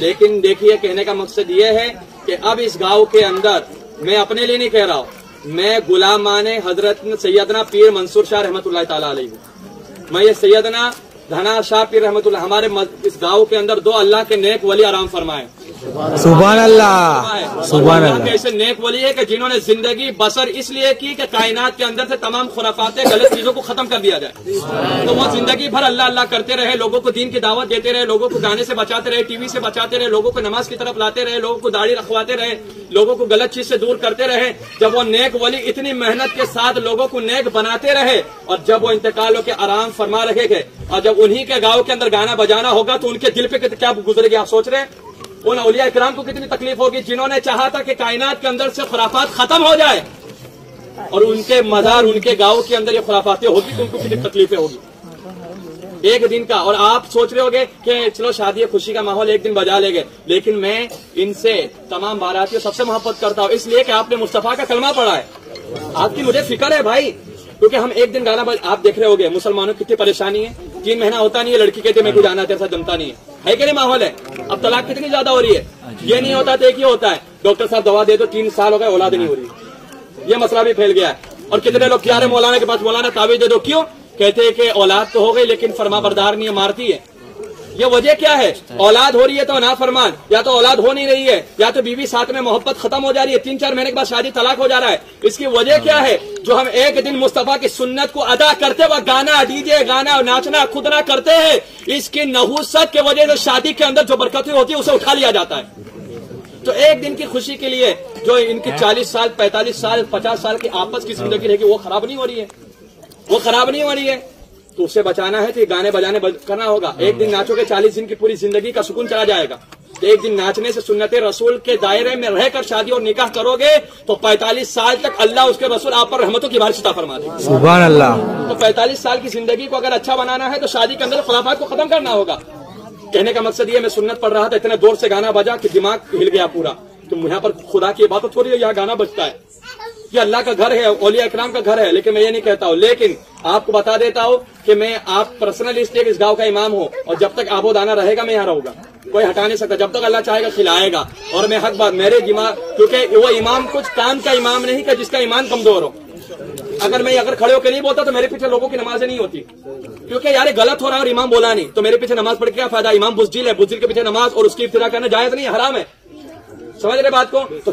لیکن دیکھیے کہنے کا مقصد یہ ہے کہ اب اس گاؤں کے اندر میں اپنے لیے نہیں کہہ رہا ہوں، میں غلامان حضرت سیدنا پیر منصور شاہ رحمۃ اللہ تعالی علیہ ہوں۔ میں یہ سیدنا دھنا شاہ پیر رحمۃ اللہ، ہمارے اس گاؤں کے اندر 2 اللہ کے نیک ولی آرام فرمائے، سبحان اللہ، سبحان اللہ۔ ایسے نیک ولی ہے کہ جنہوں نے زندگی بسر اس لیے کی کہ کائنات کے اندر سے تمام خرافاتیں غلط چیزوں کو ختم کر دیا جائے، تو وہ زندگی بھر اللہ اللہ کرتے رہے، لوگوں کو دین کی دعوت دیتے رہے، لوگوں کو گانے سے بچاتے رہے، ٹی وی سے بچاتے رہے، لوگوں کو نماز کی طرف لاتے رہے، لوگوں کو داڑھی رکھواتے رہے، لوگوں کو غلط چیز سے دور کرتے رہے۔ جب وہ نیک ولی اتنی محنت کے ساتھ لوگوں کو نیک بناتے رہے اور جب وہ انتقال ہو کے آرام فرما رہے گے اور جب انہی کے گاؤں کے اندر گانا بجانا ہوگا تو ان کے دل پہ کیا گزرے گی، آپ سوچ رہے ہیں؟ ان اولیاء اکرام کو کتنی تکلیف ہوگی جنہوں نے چاہا تھا کہ کائنات کے اندر سے خرافات ختم ہو جائے، اور ان کے مزار ان کے گاؤں کے اندر یہ خرافاتیں ہوگی تو ان کو کتنی تکلیفیں ہوگی ایک دن کا۔ اور آپ سوچ رہے ہوگے کہ چلو شادی خوشی کا ماحول ایک دن بجا لے گے، لیکن میں ان سے تمام باراتیوں سب سے محبت کرتا ہوں، اس لیے کہ آپ نے مصطفیٰ کا کلمہ پڑھا ہے۔ آپ کی مجھے فکر ہے بھائی، کیونکہ ہم ایک دن گانا آپ دیکھ رہے ہوگے مسلمانوں کی کتنی پریشانی ہے، 3 مہینہ ہوتا نہیں ہے، لڑکی کہتے میں کچھ جانا تیرے ساتھ جمتا نہیں ہے کہ نہیں ماحول ہے؟ اب طلاق کتنی زیادہ ہو رہی ہے، یہ نہیں ہوتا تو ایک ہی ہوتا ہے، ڈاکٹر صاحب دوا دے دو 3 سال ہو گئے اولاد نہیں ہو رہی، یہ مسئلہ بھی پھیل گیا ہے۔ اور کتنے لوگ کیا رہے مولانا کے پاس، مولانا تعویذ دے دو، کیوں؟ کہتے ہیں کہ اولاد تو ہو گئی لیکن فرما بردار نہیں ہے، مارتی ہے۔ یہ وجہ کیا ہے؟ اولاد ہو رہی ہے تو نافرمان، یا تو اولاد ہو نہیں رہی ہے، یا تو بیوی ساتھ میں محبت ختم ہو جا رہی ہے، 3-4 مہینے کے بعد شادی طلاق ہو جا رہا ہے۔ اس کی وجہ کیا ہے؟ جو ہم ایک دن مصطفیٰ کی سنت کو ادا کرتے وقت گانا ڈی جے گانا ناچنا خود نہ کرتے ہیں، اس کی نحوست کی وجہ سے شادی کے اندر جو برکتیں ہوتی ہے اسے اٹھا لیا جاتا ہے۔ تو ایک دن کی خوشی کے لیے جو ان کی 40 سال 45 سال 50 سال کی آپس کی زندگی رہے گی وہ خراب نہیں ہو رہی ہے، وہ خراب نہیں ہو رہی ہے، تو اسے بچانا ہے تو یہ گانے بجانے کرنا ہوگا۔ ایک دن ناچو گے 40 دن کی پوری زندگی کا سکون چلا جائے گا، ایک دن ناچنے سے سنت رسول کے دائرے میں رہ کر شادی اور نکاح کرو گے تو 45 سال تک اللہ اس کے رسول آپ پر رحمتوں کی بارش عطا فرما دے گا، سبحان اللہ۔ تو 45 سال کی زندگی کو اگر اچھا بنانا ہے تو شادی کے اندر خرافات کو ختم کرنا ہوگا۔ کہنے کا مقصد یہ، میں سنت پڑھ رہا تھا، اتنے دور سے گانا بجا کہ دماغ ہل گیا پورا، تو یہاں پر خدا کی عبادت تھوڑی ہے، یہاں گانا بجتا ہے، یہ اللہ کا گھر ہے، اولیاء اکرام کا گھر ہے، لیکن میں یہ نہیں کہتا ہوں۔ لیکن آپ کو بتا دیتا ہوں کہ میں آپ پرسنل اس لیے اس گاؤں کا امام ہوں، اور جب تک آب و دانہ رہے گا میں یہاں رہوں گا، کوئی ہٹا نہیں سکتا، جب تک اللہ چاہے گا کھلائے گا۔ اور میں حق بات میرے دماغ، کیونکہ وہ امام کچھ کام کا امام نہیں کہ جس کا ایمان کمزور ہو، اگر کھڑے ہو کے نہیں بولتا تو میرے پیچھے لوگوں کی نمازیں نہیں ہوتی، کیونکہ یار غلط ہو رہا ہے اور امام بولا نہیں تو میرے پیچھے نماز پڑھ کے کیا فائدہ؟ امام بزدل ہے، بزدل کے پیچھے نماز اور اس کی ابتدا کرنا جائز نہیں ہے، حرام ہے، سمجھ رہے بات کو؟ تو